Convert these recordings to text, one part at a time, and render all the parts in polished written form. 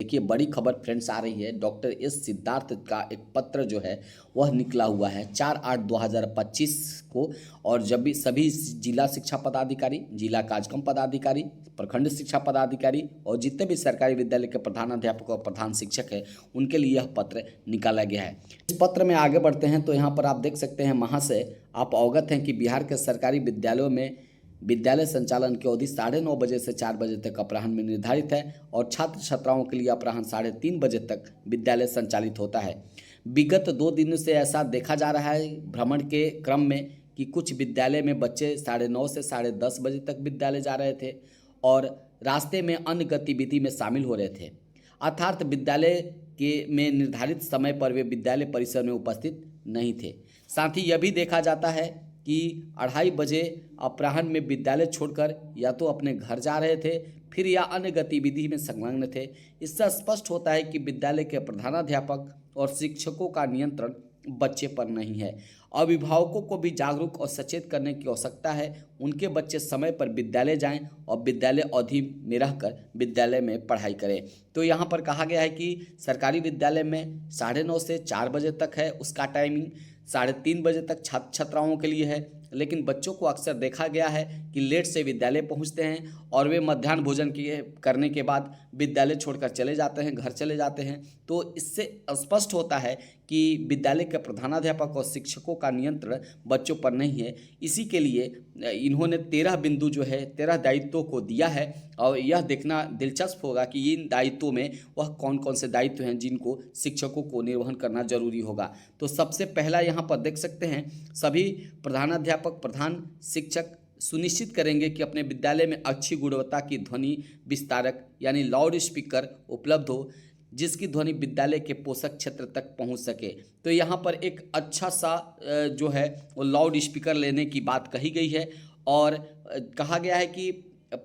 देखिए बड़ी खबर फ्रेंड्स आ रही है। डॉक्टर एस सिद्धार्थ का एक पत्र जो है वह निकला हुआ है 4/8/2025 को। और जब भी सभी जिला शिक्षा पदाधिकारी, जिला कार्यक्रम पदाधिकारी, प्रखंड शिक्षा पदाधिकारी और जितने भी सरकारी विद्यालय के प्रधानाध्यापक और प्रधान शिक्षक है उनके लिए यह पत्र निकाला गया है। इस पत्र में आगे बढ़ते हैं तो यहाँ पर आप देख सकते हैं, महाशय आप अवगत हैं कि बिहार के सरकारी विद्यालयों में विद्यालय संचालन की अवधि 9:30 बजे से 4 बजे तक अपराह्न में निर्धारित है और छात्र छात्राओं के लिए अपराह्न 3:30 बजे तक विद्यालय संचालित होता है। विगत 2 दिनों से ऐसा देखा जा रहा है भ्रमण के क्रम में कि कुछ विद्यालय में बच्चे 9:30 से 10:30 बजे तक विद्यालय जा रहे थे और रास्ते में अन्य गतिविधि में शामिल हो रहे थे, अर्थात विद्यालय के में निर्धारित समय पर वे विद्यालय परिसर में उपस्थित नहीं थे। साथ ही यह भी देखा जाता है कि 2:30 बजे अपराह्न में विद्यालय छोड़कर या तो अपने घर जा रहे थे फिर या अन्य गतिविधि में संलग्न थे। इससे स्पष्ट होता है कि विद्यालय के प्रधानाध्यापक और शिक्षकों का नियंत्रण बच्चे पर नहीं है। अभिभावकों को भी जागरूक और सचेत करने की आवश्यकता है। उनके बच्चे समय पर विद्यालय जाएं और विद्यालय अवधि में रहकर विद्यालय में पढ़ाई करें। तो यहाँ पर कहा गया है कि सरकारी विद्यालय में 9:30 से 4 बजे तक है, उसका टाइमिंग 3:30 बजे तक छात्र छात्राओं के लिए है। लेकिन बच्चों को अक्सर देखा गया है कि लेट से विद्यालय पहुंचते हैं और वे मध्याह्न भोजन करने के बाद विद्यालय छोड़कर चले जाते हैं, घर चले जाते हैं। तो इससे स्पष्ट होता है कि विद्यालय के प्रधानाध्यापक और शिक्षकों का नियंत्रण बच्चों पर नहीं है। इसी के लिए इन्होंने 13 बिंदु जो है 13 दायित्वों को दिया है और यह देखना दिलचस्प होगा कि इन दायित्वों में वह कौन कौन से दायित्व हैं जिनको शिक्षकों को निर्वहन करना जरूरी होगा। तो सबसे पहला यहाँ पर देख सकते हैं, सभी प्रधानाध्यापक, प्रधान शिक्षक सुनिश्चित करेंगे कि अपने विद्यालय में अच्छी गुणवत्ता की ध्वनि विस्तारक यानी लाउड स्पीकर उपलब्ध हो, जिसकी ध्वनि विद्यालय के पोषक क्षेत्र तक पहुंच सके। तो यहाँ पर एक अच्छा सा जो है वो लाउड स्पीकर लेने की बात कही गई है और कहा गया है कि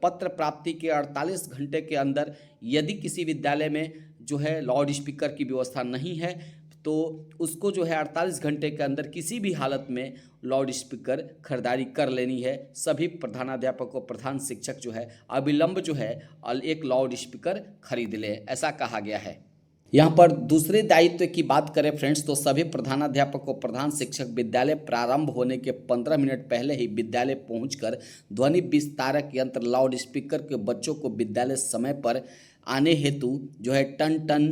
पत्र प्राप्ति के 48 घंटे के अंदर यदि किसी विद्यालय में जो है लाउड स्पीकर की व्यवस्था नहीं है तो उसको जो है 48 घंटे के अंदर किसी भी हालत में लाउड स्पीकर खरीदारी कर लेनी है। सभी प्रधानाध्यापक और प्रधान शिक्षक जो है अविलंब जो है एक लाउड स्पीकर खरीद ले, ऐसा कहा गया है। यहाँ पर दूसरे दायित्व की बात करें फ्रेंड्स तो सभी प्रधानाध्यापक और प्रधान शिक्षक विद्यालय प्रारंभ होने के 15 मिनट पहले ही विद्यालय पहुंचकर ध्वनि विस्तारक यंत्र लाउड स्पीकर के बच्चों को विद्यालय समय पर आने हेतु जो है टन टन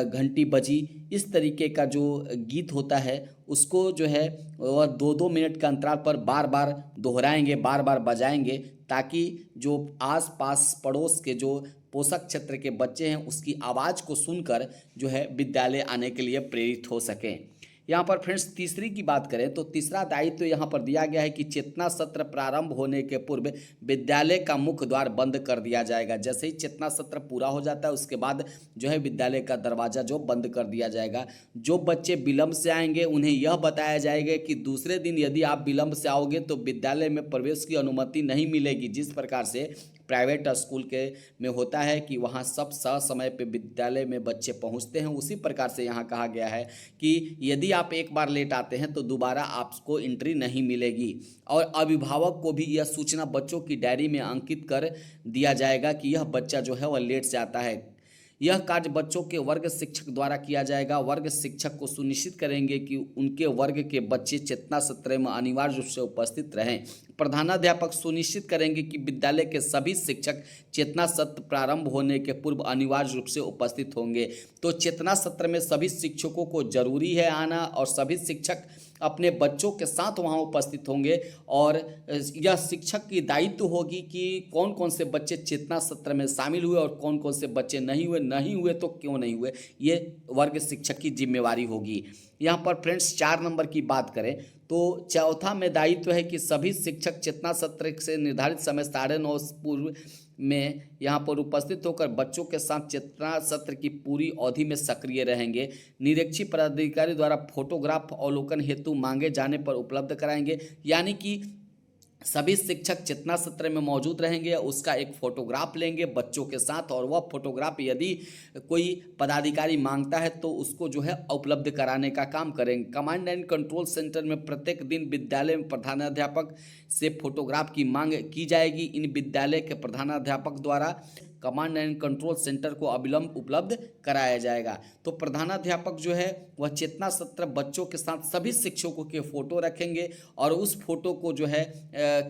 घंटी बजी इस तरीके का जो गीत होता है उसको जो है वह 2-2 मिनट के अंतराल पर बार बार दोहराएंगे, बार बार बजाएंगे, ताकि जो आस पास पड़ोस के जो पोषक क्षेत्र के बच्चे हैं उसकी आवाज़ को सुनकर जो है विद्यालय आने के लिए प्रेरित हो सकें। यहाँ पर फ्रेंड्स तीसरी की बात करें तो तीसरा दायित्व यहाँ पर दिया गया है कि चेतना सत्र प्रारंभ होने के पूर्व विद्यालय का मुख्य द्वार बंद कर दिया जाएगा। जैसे ही चेतना सत्र पूरा हो जाता है उसके बाद जो है विद्यालय का दरवाज़ा जो बंद कर दिया जाएगा। जो बच्चे विलम्ब से आएंगे उन्हें यह बताया जाएगा कि दूसरे दिन यदि आप विलम्ब से आओगे तो विद्यालय में प्रवेश की अनुमति नहीं मिलेगी। जिस प्रकार से प्राइवेट स्कूल के में होता है कि वहाँ सब समय पे विद्यालय में बच्चे पहुँचते हैं, उसी प्रकार से यहाँ कहा गया है कि यदि आप एक बार लेट आते हैं तो दोबारा आपको एंट्री नहीं मिलेगी। और अभिभावक को भी यह सूचना बच्चों की डायरी में अंकित कर दिया जाएगा कि यह बच्चा जो है वह लेट से आता है। यह कार्य बच्चों के वर्ग शिक्षक द्वारा किया जाएगा। वर्ग शिक्षक को सुनिश्चित करेंगे कि उनके वर्ग के बच्चे चेतना सत्र में अनिवार्य रूप से उपस्थित रहें। प्रधानाध्यापक सुनिश्चित करेंगे कि विद्यालय के सभी शिक्षक चेतना सत्र प्रारंभ होने के पूर्व अनिवार्य रूप से उपस्थित होंगे। तो चेतना सत्र में सभी शिक्षकों को जरूरी है आना और सभी शिक्षक अपने बच्चों के साथ वहाँ उपस्थित होंगे और यह शिक्षक की दायित्व होगी कि कौन कौन से बच्चे चेतना सत्र में शामिल हुए और कौन कौन से बच्चे नहीं हुए तो क्यों नहीं हुए, ये वर्ग शिक्षक की जिम्मेवारी होगी। यहाँ पर फ्रेंड्स 4 नंबर की बात करें तो चौथा में दायित्व है कि सभी शिक्षक चेतना सत्र से निर्धारित समय 9:30 पूर्व में यहाँ पर उपस्थित होकर बच्चों के साथ चेतना सत्र की पूरी अवधि में सक्रिय रहेंगे। निरीक्षी पदाधिकारी द्वारा फोटोग्राफ अवलोकन हेतु मांगे जाने पर उपलब्ध कराएंगे। यानी कि सभी शिक्षक चेतना सत्र में मौजूद रहेंगे, उसका एक फोटोग्राफ लेंगे बच्चों के साथ और वह फोटोग्राफ यदि कोई पदाधिकारी मांगता है तो उसको जो है उपलब्ध कराने का काम करेंगे। कमांड एंड कंट्रोल सेंटर में प्रत्येक दिन विद्यालय में प्रधानाध्यापक से फोटोग्राफ की मांग की जाएगी। इन विद्यालय के प्रधानाध्यापक द्वारा कमांड एंड कंट्रोल सेंटर को अविलंब उपलब्ध कराया जाएगा। तो प्रधानाध्यापक जो है वह चेतना सत्र बच्चों के साथ सभी शिक्षकों के फोटो रखेंगे और उस फोटो को जो है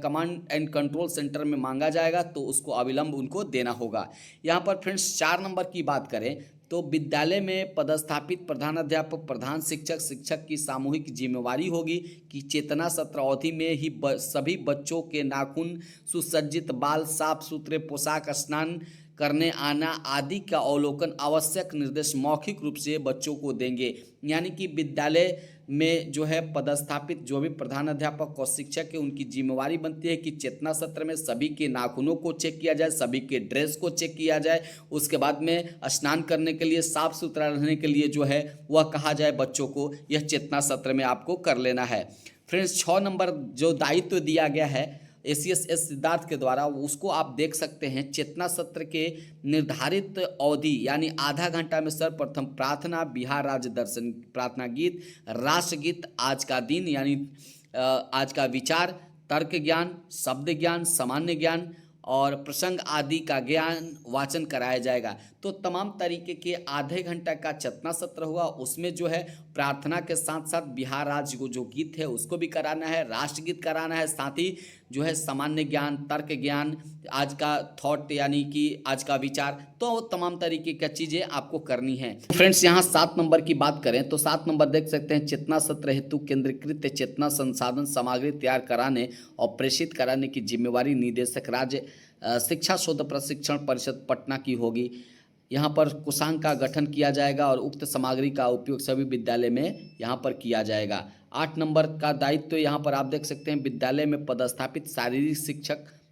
कमांड एंड कंट्रोल सेंटर में मांगा जाएगा, तो उसको अविलंब उनको देना होगा। यहाँ पर फ्रेंड्स 4 नंबर की बात करें तो विद्यालय में पदस्थापित प्रधानाध्यापक प्रधान शिक्षक की सामूहिक जिम्मेवारी होगी कि चेतना सत्र अवधि में ही सभी बच्चों के नाखून, सुसज्जित बाल, साफ सुथरे पोशाक, स्नान करने आना आदि का अवलोकन आवश्यक निर्देश मौखिक रूप से बच्चों को देंगे। यानी कि विद्यालय में जो है पदस्थापित जो भी प्रधानाध्यापक और शिक्षक है उनकी जिम्मेवारी बनती है कि चेतना सत्र में सभी के नाखूनों को चेक किया जाए, सभी के ड्रेस को चेक किया जाए, उसके बाद में स्नान करने के लिए, साफ सुथरा रहने के लिए जो है वह कहा जाए बच्चों को। यह चेतना सत्र में आपको कर लेना है। फ्रेंड्स 6 नंबर जो दायित्व दिया गया है ACS सिद्धार्थ के द्वारा, उसको आप देख सकते हैं। चेतना सत्र के निर्धारित अवधि यानी आधा घंटा में सर्वप्रथम प्रार्थना, बिहार राज्य दर्शन प्रार्थना गीत, राष्ट्रगीत, आज का दिन यानी आज का विचार, तर्क ज्ञान, शब्द ज्ञान, सामान्य ज्ञान और प्रसंग आदि का ज्ञान वाचन कराया जाएगा। तो तमाम तरीके के आधे घंटा का चेतना सत्र हुआ, उसमें जो है प्रार्थना के साथ साथ बिहार राज्य को जो गीत है उसको भी कराना है, राष्ट्रगीत कराना है, साथ ही जो है सामान्य ज्ञान, तर्क ज्ञान, आज का थॉट यानी कि आज का विचार, तो तमाम तरीके की चीज़ें आपको करनी है। फ्रेंड्स यहाँ 7 नंबर की बात करें तो 7 नंबर देख सकते हैं, चेतना सत्र हेतु केंद्रीकृत चेतना संसाधन सामग्री तैयार कराने और प्रेषित कराने की जिम्मेवारी निदेशक राज्य शिक्षा शोध प्रशिक्षण परिषद पटना की होगी। यहाँ पर कोषांग का गठन किया जाएगा और उक्त सामग्री का उपयोग सभी विद्यालय में यहाँ पर किया जाएगा। 8 नंबर का दायित्व यहाँ पर आप देख सकते हैं, विद्यालय में पदस्थापित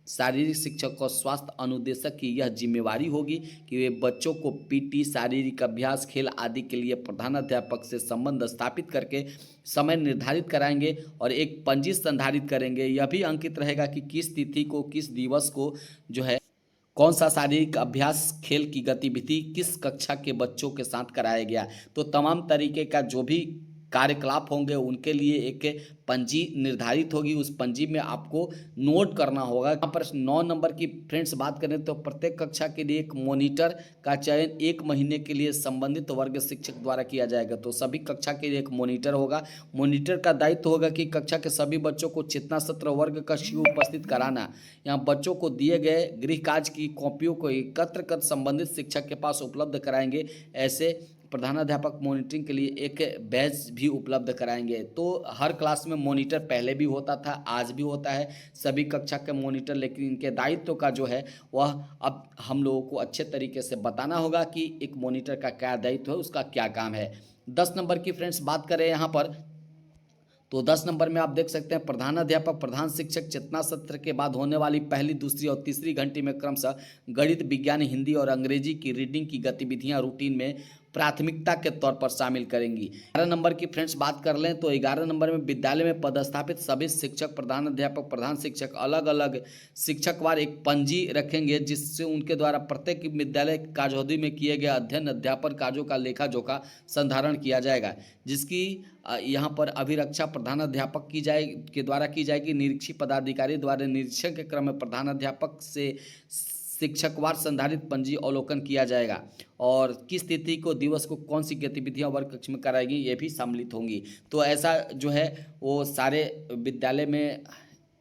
शारीरिक शिक्षक और स्वास्थ्य अनुदेशक की यह जिम्मेवारी होगी कि वे बच्चों को PT, शारीरिक अभ्यास, खेल आदि के लिए प्रधानाध्यापक से संबंध स्थापित करके समय निर्धारित कराएंगे और एक पंजी संधारित करेंगे। यह भी अंकित रहेगा कि किस तिथि को, किस दिवस को जो है कौन सा शारीरिक अभ्यास, खेल की गतिविधि किस कक्षा के बच्चों के साथ कराया गया। तो तमाम तरीके का जो भी कार्यकलाप होंगे उनके लिए एक पंजी निर्धारित होगी, उस पंजी में आपको नोट करना होगा। यहाँ पर 9 नंबर की फ्रेंड्स बात करें तो प्रत्येक कक्षा के लिए एक मॉनिटर का चयन 1 महीने के लिए संबंधित वर्ग शिक्षक द्वारा किया जाएगा। तो सभी कक्षा के लिए एक मॉनिटर होगा। मॉनिटर का दायित्व होगा कि कक्षा के सभी बच्चों को चेतना सत्र वर्ग कक्ष में उपस्थित कराना। यहाँ बच्चों को दिए गए गृह कार्य की कॉपियों को एकत्र कर संबंधित शिक्षक के पास उपलब्ध कराएंगे। ऐसे प्रधानाध्यापक मॉनिटरिंग के लिए एक बैच भी उपलब्ध कराएंगे। तो हर क्लास में मॉनिटर पहले भी होता था, आज भी होता है सभी कक्षा के मॉनिटर, लेकिन इनके दायित्व का जो है वह अब हम लोगों को अच्छे तरीके से बताना होगा कि एक मॉनिटर का क्या दायित्व है, उसका क्या काम है। 10 नंबर की फ्रेंड्स बात करें यहाँ पर तो 10 नंबर में आप देख सकते हैं, प्रधानाध्यापक प्रधान शिक्षक चेतना सत्र के बाद होने वाली पहली, दूसरी और तीसरी घंटे में क्रमशः गणित, विज्ञान, हिंदी और अंग्रेजी की रीडिंग की गतिविधियां रूटीन में प्राथमिकता के तौर पर शामिल करेंगी। 11 नंबर की फ्रेंड्स बात कर लें तो 11 नंबर में विद्यालय में पदस्थापित सभी शिक्षक, प्रधानाध्यापक, प्रधान शिक्षक अलग अलग शिक्षकवार एक पंजी रखेंगे, जिससे उनके द्वारा प्रत्येक विद्यालय कार्यावधि में किए गए अध्ययन अध्यापन कार्यों का लेखा जोखा संधारण किया जाएगा, जिसकी यहाँ पर अभिरक्षा प्रधानाध्यापक के द्वारा की जाएगी। निरीक्षी पदाधिकारी द्वारा निरीक्षण के क्रम में प्रधानाध्यापक से शिक्षकवार संधारित पंजी अवलोकन किया जाएगा और किस तिथि को, दिवस को कौन सी गतिविधियां वर्ग कक्ष में कराएगी ये भी सम्मिलित होंगी। तो ऐसा जो है वो सारे विद्यालय में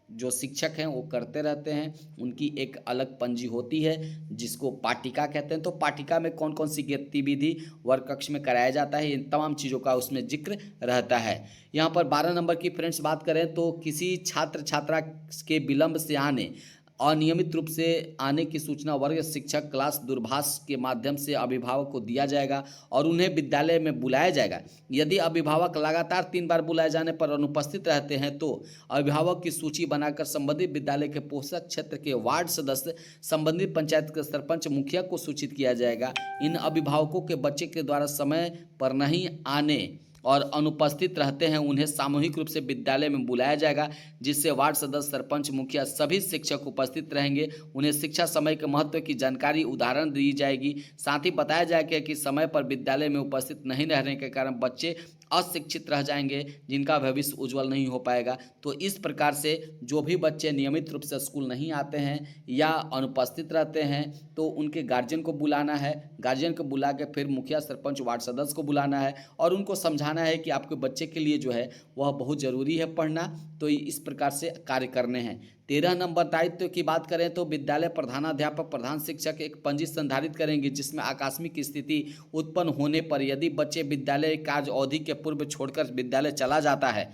जो शिक्षक हैं वो करते रहते हैं। उनकी एक अलग पंजी होती है जिसको पाटिका कहते हैं। तो पाटिका में कौन कौन सी गतिविधि वर्ग कक्ष में कराया जाता है, इन तमाम चीज़ों का उसमें जिक्र रहता है। यहाँ पर 12 नंबर की फ्रेंड्स बात करें तो किसी छात्र छात्रा के विलंब से आने, अनियमित रूप से आने की सूचना वर्ग शिक्षक क्लास दूरभाष के माध्यम से अभिभावक को दिया जाएगा और उन्हें विद्यालय में बुलाया जाएगा। यदि अभिभावक लगातार 3 बार बुलाए जाने पर अनुपस्थित रहते हैं तो अभिभावक की सूची बनाकर संबंधित विद्यालय के पोषक क्षेत्र के वार्ड सदस्य, संबंधित पंचायत के सरपंच, मुखिया को सूचित किया जाएगा। इन अभिभावकों के बच्चे के द्वारा समय पर नहीं आने और अनुपस्थित रहते हैं उन्हें सामूहिक रूप से विद्यालय में बुलाया जाएगा, जिससे वार्ड सदस्य, सरपंच, मुखिया सभी शिक्षक उपस्थित रहेंगे। उन्हें शिक्षा समय के महत्व की जानकारी उदाहरण दी जाएगी। साथ ही बताया जाएगा कि समय पर विद्यालय में उपस्थित नहीं रहने के कारण बच्चे अशिक्षित रह जाएंगे, जिनका भविष्य उज्जवल नहीं हो पाएगा। तो इस प्रकार से जो भी बच्चे नियमित रूप से स्कूल नहीं आते हैं या अनुपस्थित रहते हैं तो उनके गार्जियन को बुलाना है। गार्जियन को बुला के फिर मुखिया, सरपंच, वार्ड सदस्य को बुलाना है और उनको समझाना है कि आपके बच्चे के लिए जो है वह बहुत ज़रूरी है पढ़ना, तो इस प्रकार से कार्य करने हैं। 13 नंबर दायित्व की बात करें तो विद्यालय प्रधानाध्यापक, प्रधान शिक्षक एक पंजी संधारित करेंगे, जिसमें आकस्मिक स्थिति उत्पन्न होने पर यदि बच्चे विद्यालय कार्य अवधि के पूर्व छोड़कर विद्यालय चला जाता है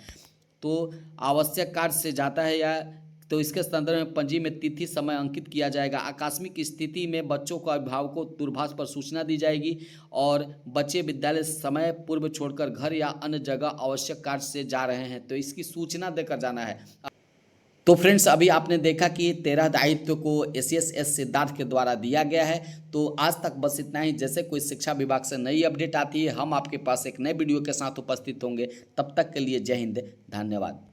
तो आवश्यक कार्य से जाता है या तो इसके संदर्भ में पंजी में तिथि समय अंकित किया जाएगा। आकस्मिक स्थिति में बच्चों को अभिभावकों को दूरभाष पर सूचना दी जाएगी और बच्चे विद्यालय समय पूर्व छोड़कर घर या अन्य जगह आवश्यक कार्य से जा रहे हैं तो इसकी सूचना देकर जाना है। तो फ्रेंड्स, अभी आपने देखा कि 13 दायित्व को एस सिद्धार्थ के द्वारा दिया गया है। तो आज तक बस इतना ही। जैसे कोई शिक्षा विभाग से नई अपडेट आती है हम आपके पास एक नए वीडियो के साथ उपस्थित होंगे। तब तक के लिए जय हिंद, धन्यवाद।